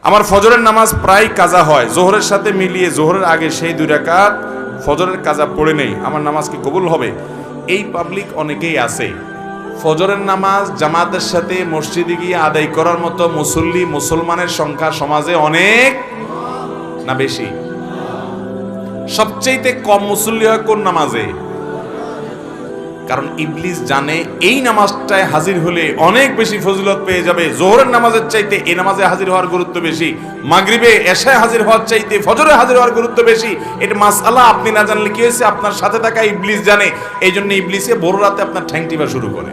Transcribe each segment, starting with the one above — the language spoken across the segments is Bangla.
আমার ফজরের নামাজ প্রায় কাজা হয়, জোহরের সাথে মিলিয়ে জোহরের আগে সেই 2 রাকাত ফজরের কাজা পড়ে নেই, আমার নামাজ কি কবুল হবে? এই পাবলিক অনেকেই আছে, ফজরের নামাজ জামাতের সাথে মসজিদে গিয়ে আদায় করার মতো মুসল্লি মুসলমানের সংখ্যা সমাজে অনেক না বেশি? সবচেয়ে কম মুসল্লি হয় কোন নামাজে? কারণ ইবলিস জানে এই নামাজটায় হাজির হলে অনেক বেশি ফজিলত পেয়ে যাবে, জোহরের নামাজের চাইতে এই নামাজে হাজির হওয়ার গুরুত্ব বেশি, মাগরিবে এশায় হাজির হওয়ার চাইতে ফজরে হাজির হওয়ার গুরুত্ব বেশি। এটা মাসআলা আপনি না জানলে কি হয়েছে, আপনার সাথে থাকা ইবলিস জানে, এই জন্য ইবলিসে বড় রাতে আপনার ঠ্যাং টিপা শুরু করে।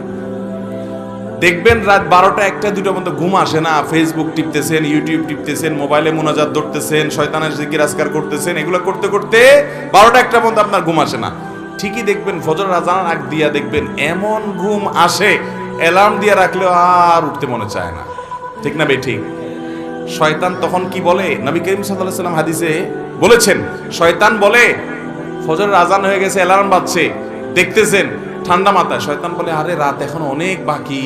দেখবেন রাত 12টা 1টা 2টা পর্যন্ত ঘুম আসে না, ফেসবুক টিপতেছেন, ইউটিউব টিপতেছেন, মোবাইলে মুনাজাত ধরতেছেন, শয়তানের জিকির আজকার করতেছেন, এগুলো করতে করতে 12টা 1টা পর্যন্ত আপনার ঘুম আসে না। ঠিকই দেখবেন ফজর আজান আগ দিয়া দেখবেন এমন ঘুম আসে, অ্যালার্ম দিয়ে রাখলেও আর উঠতে মনে চায় না, ঠিক না বেঠিক? শয়তান তখন কি বলে? নবী করিম সাল্লাল্লাহু আলাইহি ওয়াসাল্লাম হাদিসে বলেছেন, শয়তান বলে ফজর আজান হয়ে গেছে, অ্যালার্ম বাজছে, দেখতেছেন ঠান্ডা মাথায়, শয়তান বলে আরে রাত এখন অনেক বাকি,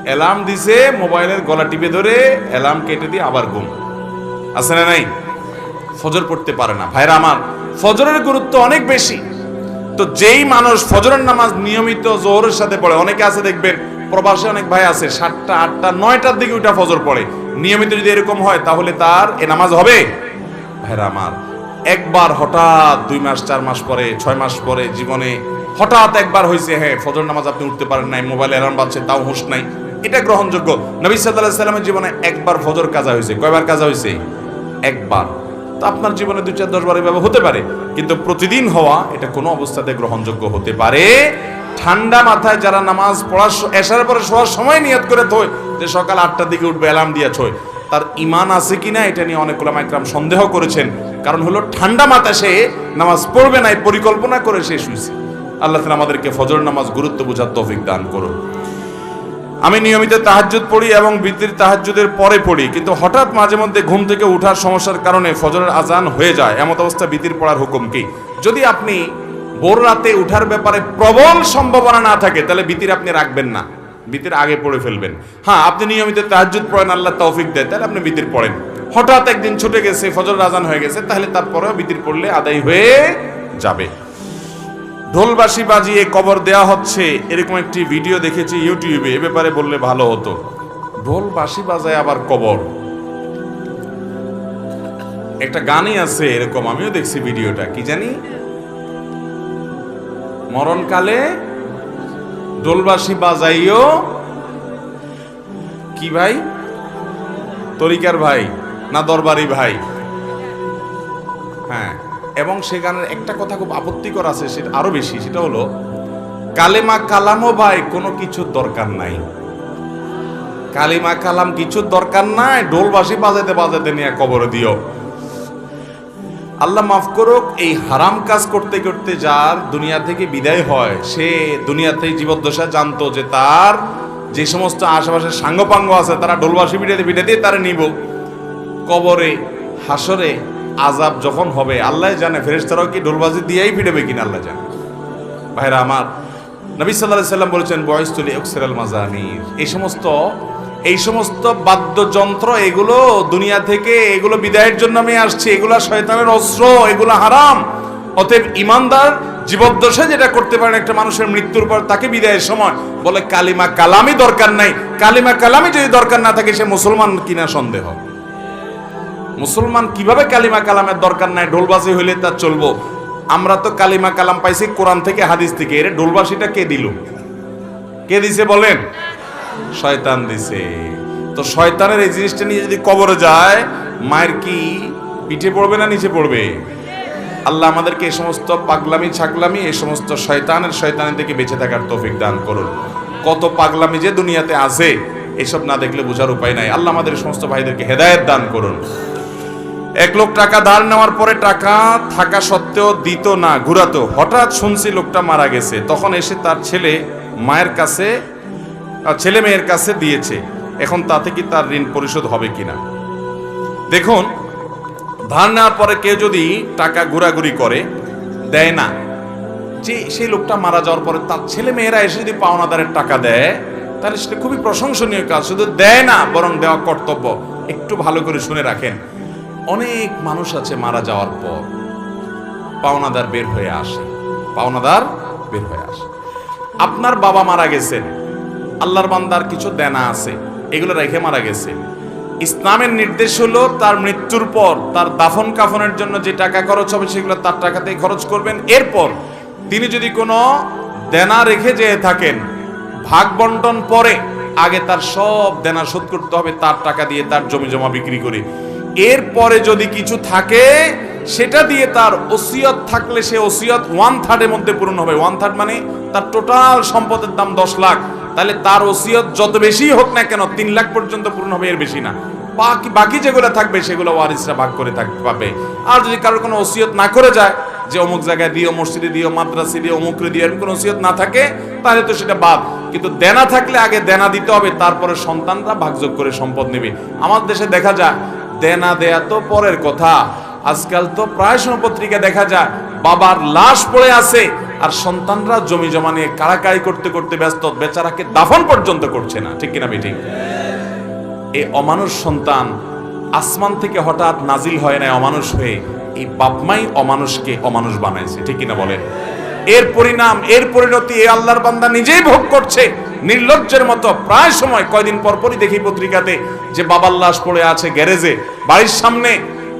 অ্যালার্ম দিছে, মোবাইলের গলা টিপে ধরে অ্যালার্ম কেটে দিয়ে আবার ঘুম। আছে না নাই? ফজর পড়তে পারে না। ভাইরা আমার, ফজরের গুরুত্ব অনেক বেশি। তো যেই মানুষ ফজরের নামাজ নিয়মিত জোহরের সাথে পড়ে, অনেকে আছে দেখবেন প্রবাসে অনেক ভাই আছে 7টা 8টা 9টার দিকে উঠা ফজর পড়ে, নিয়মিত যদি এরকম হয় তাহলে তার এ নামাজ হবে? ভাইরা আমার, একবার হঠাৎ 2 মাস 4 মাস পরে 6 মাস পরে জীবনে হঠাৎ একবার হয়েছে, হ্যাঁ ফজর নামাজ আপনি উঠতে পারেন নাই, মোবাইলে অ্যালার্ম বাজছে তাও হুঁশ নাই, এটা গ্রহণযোগ্য। নবী সাল্লাল্লাহু আলাইহি ওয়াসাল্লামের জীবনে একবার ফজর কাজা হয়েছে। কয়বার কাজা হয়েছে? একবার। তো আপনার জীবনে 2 4 10 বার এভাবে হতে পারে, কিন্তু প্রতিদিন হওয়া এটা কোনো অবস্থাতে গ্রহণযোগ্য হতে পারে? ঠান্ডা মাথায় যারা নামাজ পড়ার এশার পরে শোয়ার সময় নিয়ত করে থয় যে সকাল 8টার দিকে উঠবে, অ্যালার্ম দিয়ে ছয়, তার ঈমান আছে কিনা এটা নিয়ে অনেক উলামা ইকরাম সন্দেহ করেছেন। কারণ হলো ঠান্ডা মাথায় সে নামাজ পড়বে না, পরিকল্পনা করে সে শুয়েছে। আল্লাহ তাআলা আমাদেরকে ফজর নামাজ গুরুত্ব বোঝার তৌফিক দান করুন। আমি নিয়মিত তাহাজ্জুদ পড়ি এবং বিতির তাহাজ্জুদের পরে পড়ি, কিন্তু হঠাৎ মাঝে মধ্যে ঘুম থেকে ওঠার সমস্যার কারণে ফজরের আজান হয়ে যায়, এমত অবস্থা বিতির পড়ার হুকুম কি? যদি আপনি ভোর রাতে উঠার ব্যাপারে প্রবল সম্ভাবনা না থাকে তাহলে বিতির আপনি রাখবেন না, বিতির আগে পড়ে ফেলবেন। হ্যাঁ, আপনি নিয়মিত তাহাজ্জুদ পড়েন, আল্লাহ তৌফিক দেয়, তাহলে আপনি বিতির পড়েন। হঠাৎ একদিন ছুটে গেছে, ফজরের আজান হয়ে গেছে, তাহলে তারপরেও বিতির পড়লে আদায় হয়ে যাবে। ঢোলবাঁশি বাজিয়ে কবর দেয়া হচ্ছে, এরকম একটি ভিডিও দেখেছি ইউটিউবে, এ ব্যাপারে বললে ভালো হতো। ঢোলবাঁশি বাজায় আবার কবর, একটা গানই আছে এরকম, আমিও দেখছি ভিডিওটা, কি জানি মরণকালে ঢোলবাঁশি বাজাইও, কি ভাই, তরিকার ভাই না দরবারি ভাই? হ্যাঁ, এবং সে গানের একটা কথা খুব আপত্তিকর আছে, সেটা আরো বেশি, সেটা হলো কালেমা কালামও ভাই কোনো কিছুর দরকার নাই, কালিমা কালাম কিছুর দরকার নাই, ঢোলবাঁশি বাজাতে বাজাতে নিয়ে কবরে দিও। আল্লাহ মাফ করুক, এই হারাম কাজ করতে করতে যার দুনিয়া থেকে বিদায় হয়, সে দুনিয়াতে জীবদ্দশা জানতো যে তার যে সমস্ত আশেপাশে সাঙ্গপাঙ্গ আছে তারা ঢোলবাঁশি পিটাতে পিটাতে তারা নিব কবরে, হাসরে আযাব যখন হবে আল্লাহ জানে, ফেরেশতারাও কি ঢোলবাজি দিয়েই ফিরবে কিনা আল্লাহ জানে। ভাইরা আমার, নবী সাল্লাল্লাহু আলাইহি সাল্লাম বলেছেন বয়স্তুল ইকসিরাল মাজামির, এই সমস্ত বাদ্যযন্ত্র এগুলো দুনিয়া থেকে এগুলো বিদায়ের জন্য আমি আসছি, এগুলো শয়তানের অস্ত্র, এগুলো হারাম। অতএব ঈমানদার জীবদ্দশায় যেটা করতে পারেন একটা মানুষের মৃত্যুর পর তাকে বিদায়ের সময় বলে কালিমা কালামই দরকার নাই। কালিমা কালামই যদি দরকার না থাকে সে মুসলমান কিনা সন্দেহ। মুসলমান কিভাবে কালিমা কালামের দরকার নাই, ঢোলবাজি হইলে তা চলবো? আমরা তো কালিমা কালাম পাইছি কোরআন থেকে, হাদিস থেকে। এর ঢোলবাজিটা কে দিল? কে দিছে বলেন? শয়তান দিছে। তো শয়তানের এই জিনিসটা নিয়ে যদি কবরে যায়, মায়ের কি পিঠে পড়বে না নিচে পড়বে? আল্লাহ আমাদেরকে এই সমস্ত পাগলামি ছাগলামি, এই সমস্ত শয়তানের থেকে বেঁচে থাকার তৌফিক দান করুন। কত পাগলামি যে দুনিয়াতে আছে, এসব না দেখলে বোঝার উপায় নাই। আল্লাহ আমাদের সমস্ত ভাইদেরকে হেদায়েত দান করুন। এক লোক টাকা ধার নেওয়ার পরে টাকা থাকা সত্ত্বেও দিত না, ঘুরাতো। হঠাৎ শুনছি লোকটা মারা গেছে, তখন এসে তার ছেলে মেয়ের কাছে দিয়েছে। এখন তাতে কি তার ঋণ পরিশোধ হবে কিনা? দেখুন, ধার নেওয়ার পরে কেউ যদি টাকা ঘোরাঘুরি করে, দেয় না, যে সেই লোকটা মারা যাওয়ার পরে তার ছেলে মেয়েরা এসে যদি পাওনাদারের টাকা দেয়, তাহলে সেটা খুবই প্রশংসনীয় কাজ। শুধু দেয় না, বরং দেওয়া কর্তব্য। একটু ভালো করে শুনে রাখেন। অনেক মানুষ আছে মারা যাওয়ার পর পাওনাদার বের হয়ে আসে, পাওনাদার বের হয়ে আসে। আপনার বাবা মারা গেছেন, আল্লাহর বান্দার কিছু দেনা আছে, এগুলো রেখে মারা গেছে। ইসলামের নির্দেশ হলো তার মৃত্যুর পর তার দাফন কাফনের জন্য যে টাকা খরচ হবে সেগুলো তার টাকাতেই খরচ করবেন। এরপর তিনি যদি কোনো দেনা রেখে যেয়ে থাকেন, ভাগ বন্টন পরে আগে তার সব দেনা শোধ করতে হবে তার টাকা দিয়ে, তার জমি জমা বিক্রি করে। এরপরে যদি কিছু থাকে সেটা দিয়ে তার ওসিয়ত থাকলে সে ওসিয়ত 1/3 মধ্যে পূরণ হবে। 1/3 মানে তার টোটাল সম্পদের দাম 10 লাখ, তাহলে তার ওসিয়ত যত বেশি হোক না কেন 3 লাখ পর্যন্ত পূরণ হবে, এর বেশি না। বাকি যেগুলো থাকবে সেগুলো ওয়ারিসরা ভাগ করে পাবে। আর যদি কারোর কোনো ওসিয়ত না করে যায় যে অমুক জায়গায় দিও, মসজিদে দিও, মাদ্রাসে দিও, অমুকরে দিও, এরকম কোনো ওসিয়ত না থাকে তাহলে তো সেটা বাদ। কিন্তু দেনা থাকলে আগে দেনা দিতে হবে, তারপরে সন্তানরা ভাগযোগ করে সম্পদ নেবে। আমার দেশে দেখা যায় দেনা দেয়া তো পরের কথা, আজকাল তো প্রায় সময় পত্রিকা দেখা যায় বাবার লাশ পড়ে আছে আর সন্তানরা জমি জমা নিয়ে কাড়াকাড়ি করতে করতে ব্যস্ত, বেচারাকে দাফন পর্যন্ত করছে না। ঠিক কিনা বেঠিক? এই অমানুষ সন্তান আসমান থেকে হঠাৎ নাজিল হয় না অমানুষ হয়ে, এই বাপমাই অমানুষকে অমানুষ বানাইছে। ঠিক কিনা বলেন? এর পরিণাম, এর পরিণতি এই আল্লাহর বান্দা নিজেই ভোগ করছে নির্লজ্জের মতো। প্রায় সময় কয়দিন পরপরই দেখি পত্রিকাতে যে বাবার লাশ পড়ে আছে গ্যারেজে বাড়ির সামনে,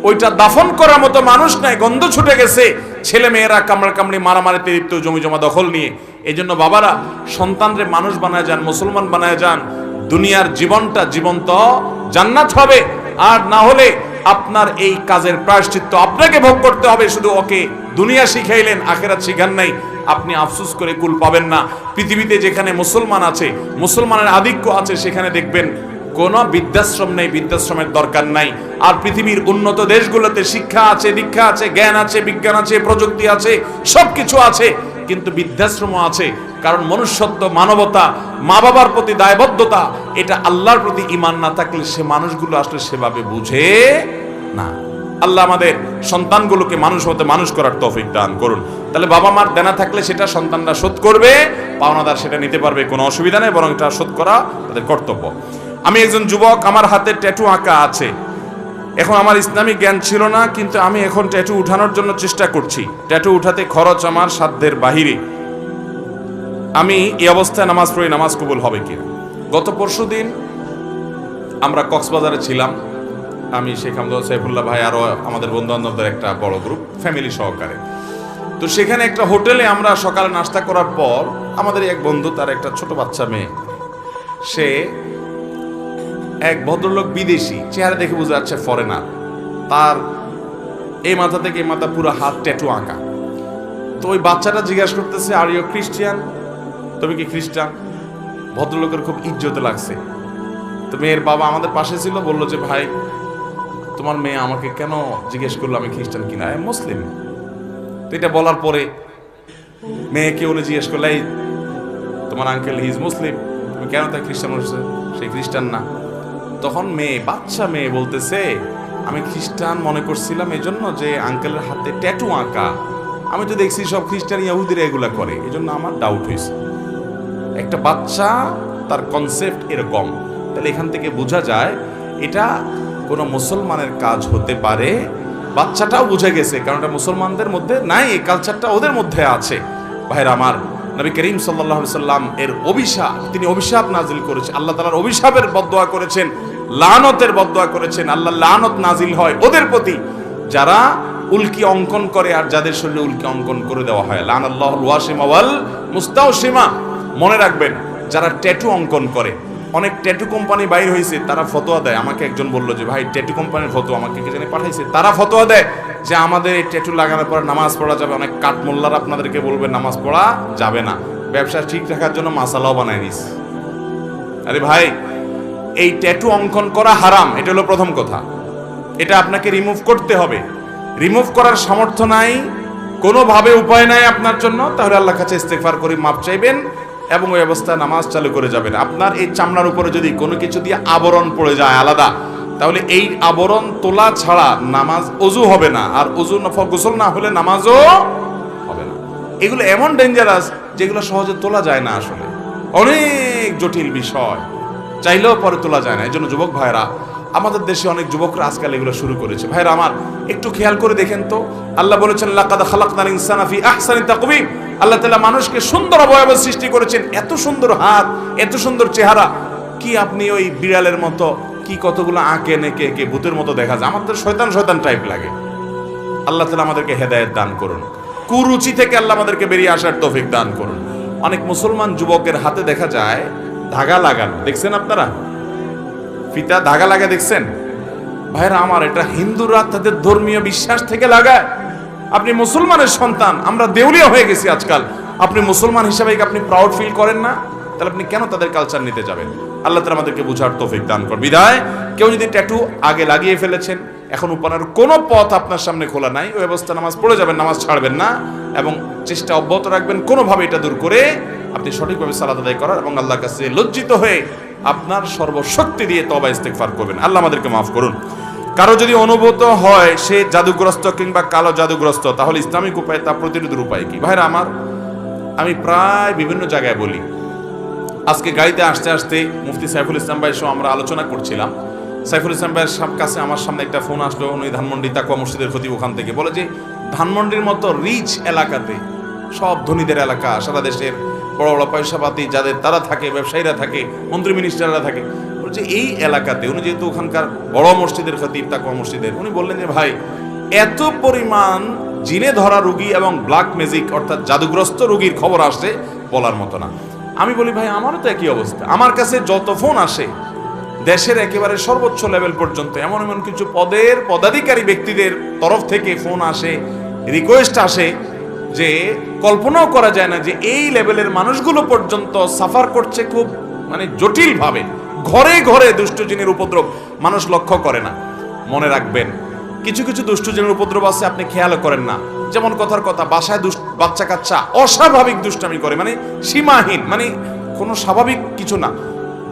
ওইটা দাফন করার মতো মানুষ নাই, গন্ধ ছুটে গেছে, ছেলে মেয়েরা কামড়া কামড়ি মারামারিতে লিপ্ত, জমি জমা দখল নিয়ে। এই জন্য বাবারা সন্তানরে মানুষ বানায় যান, মুসলমান বানায় যান, দুনিয়ার জীবনটা জীবন্ত জান্নাত হবে। আর না হলে আপনার এই কাজের প্রায়শ্চিত্ত আপনাকে ভোগ করতে হবে। শুধু ওকে দুনিয়া শিখাইলেন, আখেরাত শিখান নাই, আপনি আফসোস করে কুল পাবেন না। পৃথিবীতে যেখানে মুসলমান আছে, মুসলমানের আধিক্য আছে, সেখানে দেখবেন কোনো বৃদ্ধাশ্রম নেই, বৃদ্ধাশ্রমের দরকার নাই। আর পৃথিবীর উন্নত দেশগুলোতে শিক্ষা আছে, দীক্ষা আছে, জ্ঞান আছে, বিজ্ঞান আছে, প্রযুক্তি আছে, সবকিছু আছে, কিন্তু বৃদ্ধাশ্রম আছে। কারণ মনুষ্যত্ব, মানবতা, মা বাবার প্রতি দায়বদ্ধতা, এটা আল্লাহর প্রতি ঈমান না থাকলে সে মানুষগুলো আসলে সেভাবে বুঝে না। আল্লাহ আমাদের সন্তানগুলোকে মানুষ হতে মানুষ করার তৌফিক দান করুন। তাহলে বাবা মার দেনা থাকলে সেটা সন্তানরা শোধ করবে, পাওনাদার সেটা নিতে পারবে, কোনো অসুবিধা নেই, বরং এটা শোধ করা তাদের কর্তব্য। আমি একজন যুবক, আমার হাতে ট্যাটু আঁকা আছে। এখন আমার ইসলামিক জ্ঞান ছিল না, কিন্তু আমি এখন ট্যাটু উঠানোর জন্য চেষ্টা করছি। ট্যাটু উঠাতে খরচ আমার সাধ্যের বাহিরে। আমি এই অবস্থায় নামাজ পড়ি, নামাজ কবুল হবে কিনা? গত পরশুদিন আমরা কক্সবাজারে ছিলাম, আমি শেখ আহমদ সাইফুল্লাহ ভাই আরো আমাদের বন্ধু বান্ধবদের একটা বড় গ্রুপ, ফ্যামিলি সহকারে। তো সেখানে একটা হোটেলে আমরা সকালে নাস্তা করার পর আমাদের এক বন্ধু, তার একটা ছোট বাচ্চা মেয়ে, সে এক ভদ্রলোক বিদেশি, চেহারা দেখে বোঝা যাচ্ছে ফরেনার, তার এই মাথা থেকে এই মাথা পুরো হাত ট্যাটু আঁকা। তো ওই বাচ্চাটা জিজ্ঞাসা করতেছে, আর ইউ খ্রিস্টান? তুমি কি খ্রিস্টান? ভদ্রলোকের খুব ইজ্জতে লাগছে। তো মেয়ের বাবা আমাদের পাশে ছিল, বললো যে ভাই তোমার মেয়ে আমাকে কেন জিজ্ঞেস করলো আমি খ্রিস্টান কিনা, আমি মুসলিম। তো এটা বলার পরে মেয়েকে উনি জিজ্ঞেস করলো, এই তোমার আঙ্কেল হি ইজ মুসলিম, তুমি কেন তাই খ্রিস্টান বলছো? সেই খ্রিস্টান না। তখন মেয়ে, বাচ্চা মেয়ে বলতেছে, আমি খ্রিস্টান মনে করছিলাম এই জন্য যে আঙ্কেলের হাতে ট্যাটু আঁকা, আমি তো দেখছি সব খ্রিস্টান ইহুদিরা এগুলা করে, এই জন্য আমার ডাউট হয়েছে। একটা বাচ্চা, তার কনসেপ্ট এরকম। তাহলে এখান থেকে বোঝা যায় এটা কোনো মুসলমানের কাজ হতে পারে। বাচ্চাটাও বুঝে গেছে, কারণ এটা মুসলমানদের মধ্যে নাই, এই কালচারটা ওদের মধ্যে আছে। ভাইরা আমার, নবী করিম সাল্লাল্লাহু আলাইহি সাল্লাম এর অভিশাপ, তিনি অভিশাপ নাজিল করেছেন, আল্লাহ তাআলার অভিশাপের বদদোয়া করেছেন, লানতের বদদোয়া করেছেন। আল্লাহ লানত নাজিল হয় ওদের প্রতি যারা উল্কি অঙ্কন করে আর যাদের শরীরে উল্কি অঙ্কন করে দেওয়া হয়। লানাল্লাহুল ওয়াসিমা ওয়াল মুস্তাওসিমা। মনে রাখবেন, যারা ট্যাটু অঙ্কন করে, অনেক ট্যাটু কোম্পানি বাইর হয়েছে, তারা ফতোয়া দেয়। আমাকে একজন বললো যে ভাই ট্যাটু কোম্পানির ফতোয়া আমাকে কে জানে পাঠাইছে, তারা ফতোয়া দেয় যে আমাদের এই ট্যাটু লাগানোর পর নামাজ পড়া যাবে। অনেক কাঠমোল্লার আপনাদেরকে বলবে নামাজ পড়া যাবে না, ব্যবসা ঠিক রাখার জন্য মাসালাও বানায় নিস। আরে ভাই, এই ট্যাটু অঙ্কন করা হারাম, এটা হলো প্রথম কথা। এটা আপনাকে রিমুভ করতে হবে। রিমুভ করার সামর্থ্য নাই, কোনোভাবে উপায় নাই আপনার জন্য, তাহলে আল্লাহর কাছে ইস্তেগফার করে মাপ চাইবেন এবং ওই অবস্থায় নামাজ চালু করে যাবেন। আপনার এই চামড়ার উপরে যদি কোনো কিছু দিয়ে আবরণ পড়ে যায় আলাদা, তাহলে এই আবরণ তোলা ছাড়া নামাজ ওযু হবে না, আর ওযু গোসল না হলে নামাজও হবে না। এগুলো এমন ডেঞ্জারাস যেগুলো সহজে তোলা যায় না, আসলে অনেক জটিল বিষয়, চাইলেও পরে তোলা যায় না। এই জন্য যুবক ভাইরা, আমাদের দেশে অনেক যুবকরা আজকাল এগুলো শুরু করেছে। ভাইরা আমার, একটু খেয়াল করে দেখেন তো, আল্লাহ বলেছেন লাকাদ খালাকনাল ইনসানা ফি আহসানি তাকওয়িম। আল্লাহ তাআলা মানুষকে সুন্দর অবয়ব সৃষ্টি করেছেন, এত সুন্দর হাত, এত সুন্দর চেহারা। কি আপনি ওই বিড়ালের মতো কি কতগুলো আঁকে নেকে একে ভূতের মতো দেখা যায়? আমার তো শয়তান শয়তান টাইপ লাগে। আল্লাহ তাআলা আমাদেরকে হেদায়েত দান করুন, কুরুচি থেকে আল্লাহ আমাদেরকে বেরিয়ে আসার তৌফিক দান করুন। অনেক মুসলমান যুবকের হাতে দেখা যায় ধাগা লাগানো, দেখছেন আপনারা? ফিতা ধাগা লাগা দেখছেন? ভাইরা আমার, এটা হিন্দুরা তাদের ধর্মীয় বিশ্বাস থেকে লাগায়। আপনি মুসলমানের সন্তান, আমরা দেউলিয়া হয়ে গেছি আজকাল। আপনি মুসলমান হিসাবে আপনি প্রাউড ফিল করেন না? তাহলে আপনি কেন তাদের কালচার নিতে যাবেন? আল্লাহ তাআলা আমাদেরকে বুঝার তৌফিক দান করুন। বিদায় কেউ যদি ট্যাটু আগে লাগিয়ে ফেলেছেন, এখন উপানার কোনো পথ আপনার সামনে খোলা নাই, ওই অবস্থা নামাজ পড়ে যাবেন, নামাজ ছাড়বেন না এবং চেষ্টা অব্যাহত রাখবেন কোনোভাবে এটা দূর করে আপনি সঠিকভাবে সালাত আদায় করার এবং আল্লাহর কাছে লজ্জিত হয়ে আপনার সর্বশক্তি দিয়ে তওবা ইস্তেগফার করবেন। আল্লাহ আমাদেরকে মাফ করুন। কারো যদি অনুভূত হয় সে জাদুগ্রস্ত কিংবা কালো জাদুগ্রস্ত, তাহলে ইসলামিক উপায় তা প্রতিরোধের উপায় কি? ভাইরা আমার, আমি প্রায় বিভিন্ন জায়গায় বলি। আজকে গাড়িতে আসতে আসতে মুফতি সাইফুল ইসলাম ভাই সহ আমরা আলোচনা করছিলাম। সাইফুল ইসলাম ভাইয়ের কাছে আমার সামনে একটা ফোন আসলো, উনি ধানমন্ডি তাকওয়া মসজিদের খতিব, ওখান থেকে বলে যে ধানমন্ডির মতো রিচ এলাকাতে, সব ধনীদের এলাকা, সারা দেশের বড় বড় পয়সাপাতি যাদের তারা থাকে, ব্যবসায়ীরা থাকে, মন্ত্রী মিনিস্টাররা থাকে, বলছে এই এলাকাতে, উনি যেহেতু ওখানকার বড় মসজিদের খতিব তাকওয়া মসজিদের, উনি বললেন যে ভাই, এত পরিমাণ জিনে ধরা রোগী এবং ব্ল্যাক ম্যাজিক অর্থাৎ জাদুগ্রস্ত রোগীর খবর আসে বলার মতো না। আমি বলি ভাই, আমারও তো একই অবস্থা। আমার কাছে যত ফোন আসে দেশের একেবারে সর্বোচ্চ লেভেল পর্যন্ত এমন এমন কিছু পদের পদাধিকারী ব্যক্তিদের তরফ থেকে ফোন আসে, রিকোয়েস্ট আসে যে কল্পনাও করা যায় না যে এই লেভেলের মানুষগুলো পর্যন্ত সাফার করছে খুব জটিল ভাবে। ঘরে ঘরে দুষ্ট জিনের উপদ্রব মানুষ লক্ষ্য করে না। মনে রাখবেন, কিছু কিছু দুষ্ট জিনের উপদ্রব আছে আপনি খেয়াল করেন না। যেমন কথার কথা, বাসায় বাচ্চা কাচ্চা অস্বাভাবিক দুষ্টামি করে, সীমাহীন, কোনো স্বাভাবিক কিছু না।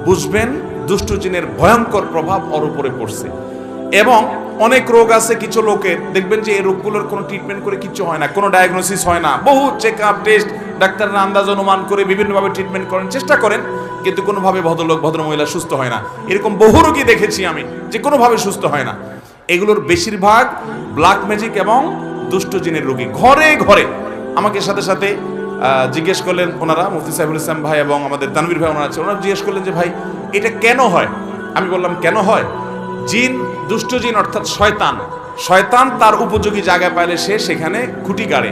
বুঝবেন দুষ্ট জিনের ভয়ঙ্কর প্রভাব ওর উপরে পড়ছে। এবং অনেক রোগ আছে কিছু লোকের, দেখবেন যে এই রোগগুলোর কোনো ট্রিটমেন্ট করে কিছু হয় না, কোনো ডায়াগনোসিস হয় না, বহু চেক আপ টেস্ট, ডাক্তাররা আন্দাজ অনুমান করে বিভিন্নভাবে ট্রিটমেন্ট করেন, চেষ্টা করেন, কিন্তু কোনোভাবে ভদ্রলোক ভদ্রমহিলা সুস্থ হয় না। এরকম বহু রোগী দেখেছি আমি যে কোনোভাবে সুস্থ হয় না। এগুলোর বেশিরভাগ ব্ল্যাক ম্যাজিক এবং দুষ্ট জিনের রোগী। ঘরে ঘরে আমাকে সাথে সাথে জিজ্ঞেস করলেন ওনারা, মুফতি সাইফুল ইসলাম ভাই এবং আমাদের তানভীর ভাই ওনারা আছে, ওনারা জিজ্ঞেস করলেন যে ভাই এটা কেন হয়? আমি বললাম কেন হয়? জিন, দুষ্ট জিন অর্থাৎ শয়তান তার উপযোগী জায়গা পাইলে সে সেখানে খুঁটি গাড়ে।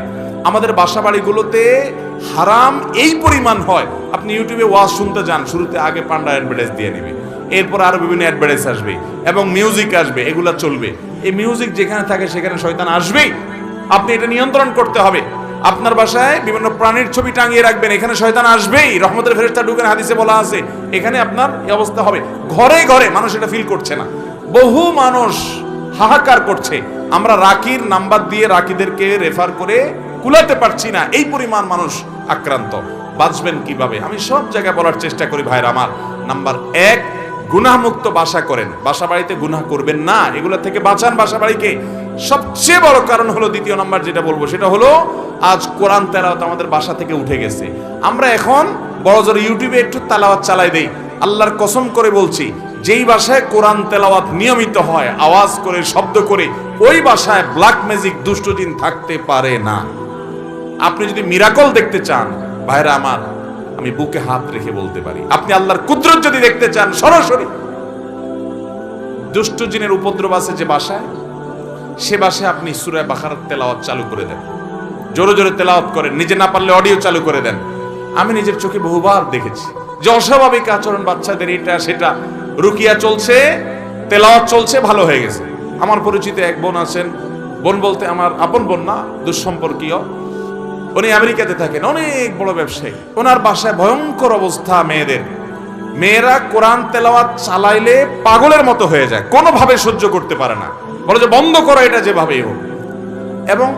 আমাদের বাসা বাড়িগুলোতে হারাম এই পরিমাণ হয়, আপনি ইউটিউবে ওয়াজ শুনতে যান, শুরুতে আগে পান্ডা অ্যাডভার্টাইজ দিয়ে নিবে, এরপর আরো বিভিন্ন অ্যাডভার্টাইজ আসবে এবং মিউজিক আসবে, এগুলা চলবে। এই মিউজিক যেখানে থাকে সেখানে শয়তান আসবেই। আপনি এটা নিয়ন্ত্রণ করতে হবে। আপনার বাসায় বিভিন্ন প্রাণীর ছবি টাঙিয়ে রাখবেন, এখানে শয়তান আসবেই। রহমতের ফেরেশতা ঢুকেন, হাদিসে বলা আছে, এখানে আপনার এই অবস্থা হবে। ঘরে ঘরে মানুষ এটা ফিল করছে না, বহু মানুষ হাহাকার করছে। আমরা রাকির নাম্বার দিয়ে রাকিদেরকে রেফার করে কুলাতে পারছি না, এই পরিমাণ মানুষ আক্রান্ত। বাঁচবেন কিভাবে? আমি সব জায়গায় বলার চেষ্টা করি ভাইরা আমার। নাম্বার 1, গুনাহমুক্ত বাসা করেন, বাসা বাড়িতে গুনাহ করবেন না, এগুলো থেকে বাঁচান বাসা বাড়িকে। সবচেয়ে বড় কারণ হলো, দ্বিতীয় নাম্বার যেটা বলবো সেটা হলো, আজ কোরআন তেলাওয়াত আমাদের বাসা থেকে উঠে গেছে। আমরা এখন বড় জোর ইউটিউবে একটু তেলাওয়াত চালাই দেই। আল্লাহর কসম করে বলছি, যেই বাসায় কোরআন তেলাওয়াত নিয়মিত হয়, আওয়াজ করে, শব্দ করে, ওই বাসায় ব্ল্যাক ম্যাজিক দুষ্ট জিন থাকতে পারে না। আপনি যদি মিরাকল দেখতে চান ভাইরা আমার, আমি বুকে হাত রেখে বলতে পারি, আপনি আল্লাহর কুদরত যদি দেখতে চান সরাসরি, দুষ্ট জিনের উপদ্রব আছে যে বাসায়, সে বাসায় আপনি সূরা বাকারার তেলাওয়াত চালু করে দেন, জোরে জোরে তেলাওয়াত করেন, নিজে না পারলে অডিও চালু করে দেন। আমি নিজের চোখে বহুবার দেখেছি যে অস্বাভাবিক আচরণ বাচ্চাদের, এটা সেটা, রুকিয়া চলছে, তেলাওয়াত চলছে, ভালো হয়ে গেছে। আমার পরিচিত এক বোন আছেন, বোন বলতে আমার আপন বোন না, দুঃসম্পর্কীয়, উনি আমেরিকাতে থাকেন, অনেক বড় ব্যবসায়ী। ওনার বাসায় ভয়ঙ্কর অবস্থা, মেয়েরা কোরআন তেলাওয়াত চালাইলে পাগলের মতো হয়ে যায়, কোনোভাবে সহ্য করতে পারে না, বলে যে বন্ধ করো এটা যেভাবেই হোক। এবং